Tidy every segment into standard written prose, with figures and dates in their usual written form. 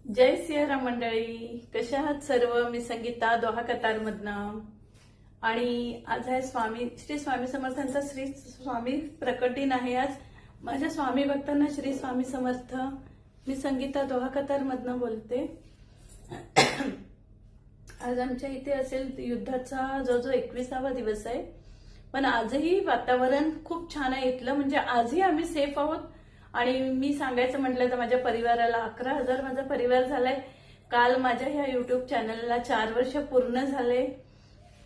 जय सियाराम मंडळी, कशा आहात सर्व? मी संगीता दोहा कतारमधनं. आणि आज आहे श्री स्वामी समर्थांचा श्री स्वामी प्रकट दिन आहे. आज माझ्या स्वामी भक्तांना श्री स्वामी समर्थ. मी संगीता दोहा कतारमधनं बोलते. आज आमच्या इथे असेल युद्धाचा जो 21वा दिवस आहे, पण आजही वातावरण खूप छान आहे इथलं. म्हणजे आजही आम्ही सेफ आहोत. आणि मी सांगायचं म्हटलं तर माझ्या परिवाराला 11,000 माझा परिवार झालाय. काल माझ्या ह्या युट्यूब चॅनलला 4 वर्ष पूर्ण झाले.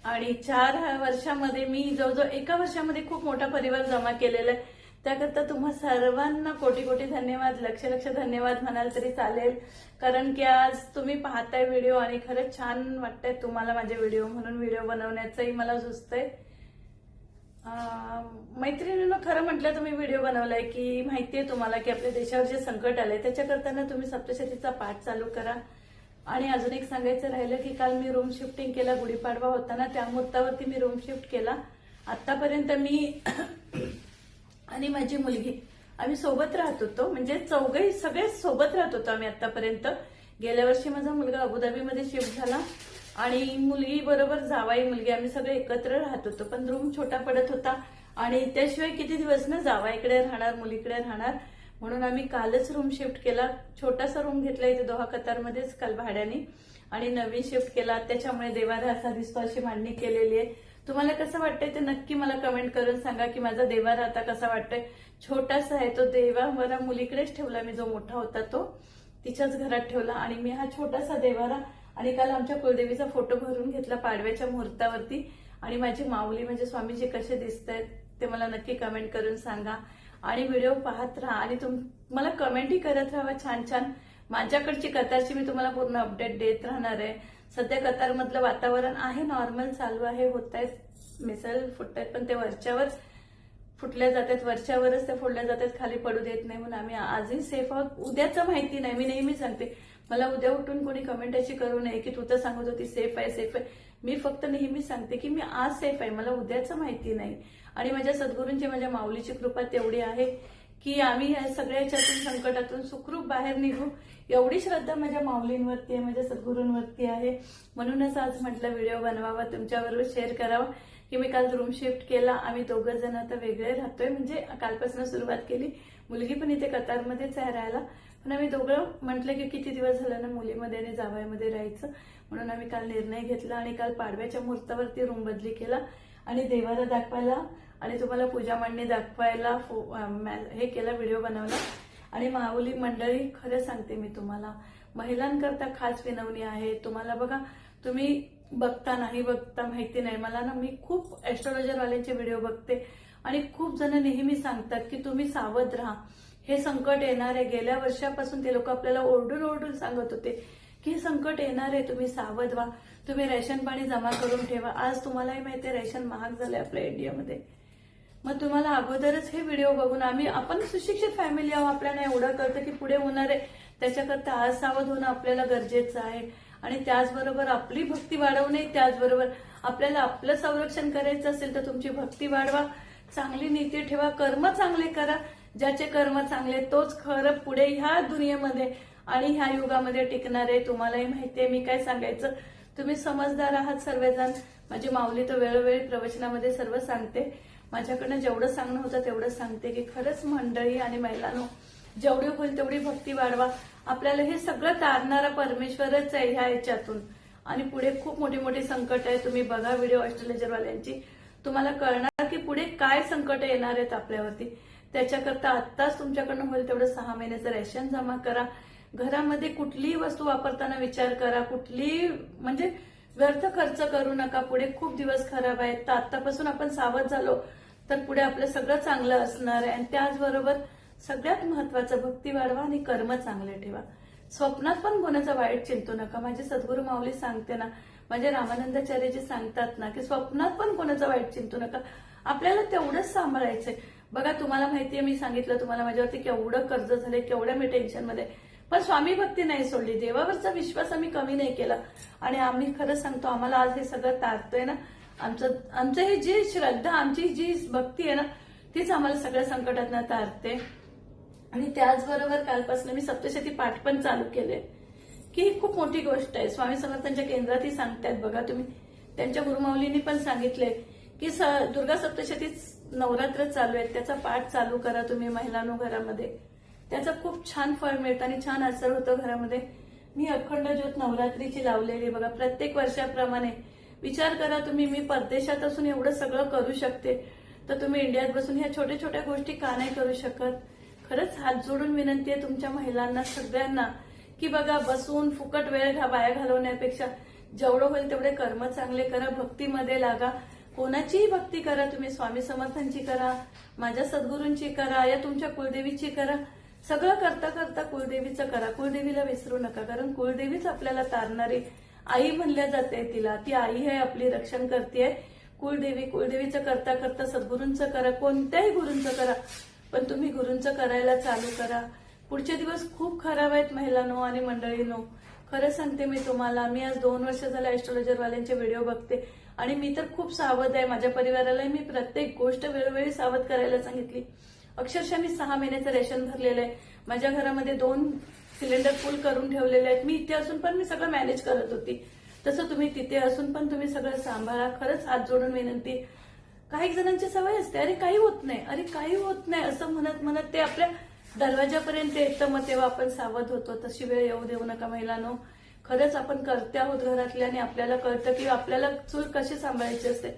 आणि 4 वर्षामध्ये मी जवळजवळ 1 वर्षामध्ये खूप मोठा परिवार जमा केलेला आहे. त्याकरता तुम्हा सर्वांना कोटी कोटी धन्यवाद, लक्ष धन्यवाद म्हणाल तरी चालेल. कारण की आज तुम्ही पाहताय व्हिडिओ आणि खरंच छान वाटतंय तुम्हाला माझे व्हिडिओ, म्हणून व्हिडिओ बनवण्याचंही मला सुचतंय. मैत्रिणींनो, खरं म्हटलं तुम्ही व्हिडिओ बनवलाय की माहितीये तुम्हाला की आपल्या देशावर जे संकट आलंय त्याच्याकरता तुम्ही सप्तशतीचा पाठ चालू करा. आणि अजून एक सांगायचं राहिलं की काल मी रूम शिफ्टिंग केला. गुढीपाडवा होता ना, त्या मुहूर्तावरती मी रूम शिफ्ट केला. आतापर्यंत मी आणि माझी मुलगी आम्ही सोबत राहत होतो. म्हणजे चौघही सगळे सोबत राहत होतो आम्ही आतापर्यंत. गेल्या वर्षी माझा मुलगा अबुधाबीमध्ये शिफ्ट झाला आणि मुलगी बरोबर जावाई मुलगी आम्ही सगळे एकत्र राहत होतो. पण रूम छोटा पडत होता आणि त्याशिवाय किती दिवस ना जावाईकडे राहणार, मुलीकडे राहणार, म्हणून आम्ही कालच रूम शिफ्ट केला. छोटासा रूम घेतला इथे दोहा कतारमध्येच काल भाड्याने, आणि नवीन शिफ्ट केला. त्याच्यामुळे देवारा असा दिसतो, अशी मांडणी केलेली आहे. तुम्हाला कसं वाटतंय ते नक्की मला कमेंट करून सांगा की माझा देवारा आता कसा वाटतोय. छोटासा आहे तो देवारा, मुलीकडेच ठेवला मी. जो मोठा होता तो तिच्याच घरात ठेवला आणि मी हा छोटासा देवारा. आणि काल आमच्या कुलदेवीचा फोटो भरून घेतला पाडव्याच्या मुहूर्तावरती. आणि माझी माऊली म्हणजे स्वामीजी कसे दिसत आहेत ते मला नक्की कमेंट करून सांगा. आणि व्हिडिओ पाहत राहा आणि मला कमेंटही करत राहा छान छान. माझ्याकडची कतारची मी तुम्हाला पूर्ण अपडेट देत राहणार आहे. सध्या कतारमधलं वातावरण आहे नॉर्मल चालू आहे. होत आहेत, मिसल फुटत आहेत, पण ते वरच्यावर फुटल्या जातात, वरच्यावरच ते फोडल्या जातात, खाली पडू देत नाही. म्हणून आम्ही आजही सेफ आहोत. उद्याचं माहिती नाही. मी नेहमी सांगते, मला उद्या उठून कोणी कमेंट अशी करू नये की तू तर सांगत होती सेफ आहे सेफ आहे. मी फक्त नेहमी सांगते की मी आज सेफ आहे, मला उद्याचं माहिती नाही. आणि माझ्या सद्गुरूंची, माझ्या माऊलीची कृपा तेवढी आहे की आम्ही या सगळ्या याच्यातून संकटातून सुखरूप बाहेर निघू. एवढी श्रद्धा माझ्या माऊलींवरती आहे, माझ्या सद्गुरूंवरती आहे. म्हणूनच आज म्हटलं व्हिडिओ बनवावा, तुमच्याबरोबर शेअर करावा की मी काल रूम शिफ्ट केला. आम्ही 2 जण आता वेगळे राहतोय. म्हणजे कालपासून सुरुवात केली. मुलगी पण इथे कतारमध्येच आहे राहायला. पण आम्ही दोघं म्हटलं की किती दिवस झालं ना मुलीमध्ये आणि जावयामध्ये राहायचं, म्हणून आम्ही काल निर्णय घेतला. आणि काल पाडव्याच्या मुहूर्तावरती रूम बदली केला आणि देवाला दाखवायला आणि तुम्हाला पूजा मांडणी दाखवायला हे केलं, व्हिडिओ बनवला. आणि माऊली मंडळी, खरं सांगते मी तुम्हाला, महिलांकरता खास विनवणी आहे. तुम्हाला बघा, तुम्ही बघता नाही बघता माहिती नाही मला ना, मी खूप ऍस्ट्रॉलॉजरवाल्यांचे व्हिडिओ बघते आणि खूप जण नेहमी सांगतात की तुम्ही सावध राहा, हे संकट येणार आहे. गेल्या वर्षापासून ते लोक आपल्याला ओरडून ओरडून सांगत होते की हे संकट येणार आहे, तुम्ही सावध व्हा, तुम्ही रेशन पाणी जमा करून ठेवा. आज तुम्हालाही माहिती आहे रेशन महाग झालंय आपल्या इंडियामध्ये. मग तुम्हाला अगोदरच हे व्हिडिओ बघून आपण सुशिक्षित फॅमिली आहोत, आपल्याला एवढं कळतं की पुढे होणार आहे, त्याच्याकरता आज सावध होणं आपल्याला गरजेचं आहे. आणि त्याचबरोबर आपली भक्ती वाढवणे, त्याचबरोबर आपल्याला आपलं संरक्षण करायचं असेल तर तुमची भक्ती वाढवा, चांगली नीती ठेवा, कर्म चांगले करा. ज्याचे कर्म चांगले तोच खरं पुढे ह्या दुनियेमध्ये आणि ह्या युगामध्ये टिकणार आहे. तुम्हालाही माहितीये मी काय सांगायचं, तुम्ही समजदार आहात सर्वजण. माझी माऊली तर वेळोवेळी प्रवचनामध्ये सर्व सांगते. माझ्याकडनं जेवढं सांगणं होतं तेवढं सांगते की खरंच मंडळी आणि महिलांनो, जेवढी होईल तेवढी भक्ती वाढवा. आपल्याला हे सगळं तारणारा परमेश्वरच आहे ह्या याच्यातून. आणि पुढे खूप मोठी मोठी संकट आहे. तुम्ही बघा व्हिडिओ ऍस्ट्रॉलॉजरवाल्यांची, तुम्हाला कळणार की पुढे काय संकट येणार आहेत आपल्यावरती. त्याच्याकरता आत्ताच तुमच्याकडनं होईल तेवढं 6 महिन्याचं रेशन जमा करा. घरामध्ये कुठलीही वस्तू वापरताना विचार करा, कुठलीही म्हणजे व्यर्थ खर्च करू नका. पुढे खूप दिवस खराब आहेत. तर आतापासून आपण सावध झालो तर पुढे आपलं सगळं चांगलं असणार आहे. आणि त्याचबरोबर सगळ्यात महत्वाचं, भक्ती वाढवा आणि कर्म चांगले ठेवा. स्वप्नात पण कोणाचं वाईट चिंतू नका. माझे सद्गुरू माऊली सांगते ना, माझे रामानंदाचार्यजी सांगतात ना की स्वप्नात पण कोणाचं वाईट चिंतू नका. आपल्याला तेवढंच सांभाळायचंय. बघा, तुम्हाला माहितीये, मी सांगितलं तुम्हाला माझ्यावरती केवढं कर्ज झालंय, केवढ्या मी टेन्शनमध्ये, पण स्वामी भक्ती नाही सोडली. देवावरचा विश्वास आम्ही कमी नाही केला. आणि आम्ही खरं सांगतो, आम्हाला आज हे सगळं तारतोय ना, आमचं ही जी श्रद्धा, आमची जी भक्ती आहे ना, तीच आम्हाला सगळ्या संकटातनं तारते. आणि त्याचबरोबर कालपासून मी सप्तशती पाठ पण चालू केले. की ही खूप मोठी गोष्ट आहे. स्वामी समर्थांच्या केंद्रातही सांगतायत बघा तुम्ही. त्यांच्या गुरुमाऊलींनी पण सांगितलंय की दुर्गा सप्तशती नवरात्र चालू आहेत, त्याचा पाठ चालू करा तुम्ही महिलांनो घरामध्ये. त्याचं खूप छान फळ मिळतं आणि छान असर होतो घरामध्ये. मी अखंड ज्योत नवरात्रीची लावलेली बघा. प्रत्येक वर्षाप्रमाणे विचार करा तुम्ही, मी परदेशात असून एवढं सगळं करू शकते, तर तुम्ही इंडियात बसून ह्या छोट्या छोट्या गोष्टी का नाही करू शकत? खरंच हात जोडून विनंती आहे तुमच्या महिलांना सगळ्यांना की बघा, बसून फुकट वेळ वाया घालवण्यापेक्षा जेवढं होईल तेवढे कर्म चांगले करा, भक्तीमध्ये लागा. कोणाचीही भक्ती करा तुम्ही, स्वामी समर्थांची करा, माझ्या सद्गुरूंची करा, या तुमच्या कुलदेवीची करा. सगळं करता करता कुलदेवीचं करा. कुलदेवीला विसरू नका, कारण कुलदेवीच आपल्याला तारणारी आई म्हणल्या जाते. तिला ती आई आहे, आपली रक्षण करते. कुलदेवीचं करता करता सद्गुरूंचं करा, कोणत्याही गुरूंचं करा, पण तुम्ही गुरूंचं करायला चालू करा. पुढचे दिवस खूप खराब आहेत महिलांनो आणि मंडळींनो. खरं सांगते मी तुम्हाला, मी आज 2 वर्ष झाले ऍस्ट्रोलॉजरवाल्यांचे व्हिडिओ बघते आणि मी तर खूप सावध आहे. माझ्या परिवाराला मी प्रत्येक गोष्ट वेळोवेळी सावध करायला सांगितली. अक्षरशः मी 6 महिन्याचं रेशन भरलेलं आहे. माझ्या घरामध्ये 2 सिलेंडर फुल करून ठेवलेले आहेत. मी इथे असून पण मी सगळं मॅनेज करत होती. तसं तुम्ही तिथे असून पण तुम्ही सगळं सांभाळा. खरंच हात जोडून विनंती. काही जणांची सवय असते, अरे काही होत नाही, अरे काही होत नाही असं म्हणत म्हणत ते आपल्या दरवाजापर्यंत येतं, मग तेव्हा आपण सावध होतो. तशी वेळ येऊ देऊ नका महिलांनो. खरंच आपण करते आहोत घरातल्या आणि आपल्याला कळतं की आपल्याला चूल कशी सांभाळायची असते.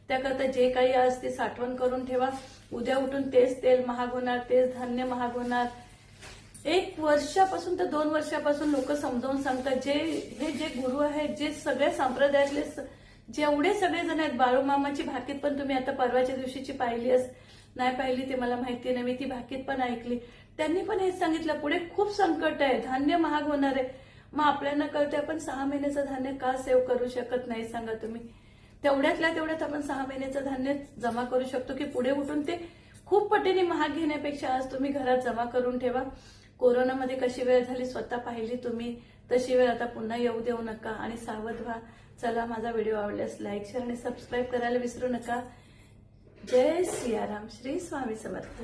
त्याकरता जे काही आज ते साठवण करून ठेवा. उद्या उठून तेच तेल महाग होणार, तेच धान्य महाग होणार. 1 वर्षापासून तर 2 वर्षापासून लोक समजावून सांगतात. हे जे गुरु आहेत, जे सगळ्या संप्रदायातले जेवढे सगळे जण आहेत, बाळूमामाची भाकीत पण तुम्ही आता परवाच्या दिवशीची नाही पाहिली ते मला माहिती नाही, मी ती भाकीत पण ऐकली. त्यांनी पण हेच सांगितलं, पुढे खूप संकट आहे, धान्य महाग होणार आहे. मग आपल्याला कळते आपण 6 महिन्याचं धान्य का सेव्ह करू शकत नाही सांगा तुम्ही? तेवढ्यातल्या तेवढ्यात आपण 6 महिन्याचं धान्य जमा करू शकतो की पुढे उठून ते खूप पटीने महाग घेण्यापेक्षा आज तुम्ही घरात जमा करून ठेवा. कोरोनामध्ये कशी वेळ झाली स्वतः पाहिली तुम्ही, तशी वेळ आता पुन्हा येऊ देऊ नका आणि सावध व्हा. चला, माझा व्हिडिओ आवडल्यास लाईक, शेअर आणि सबस्क्राईब करायला विसरू नका. जय सियाराम. श्री स्वामी समर्थ.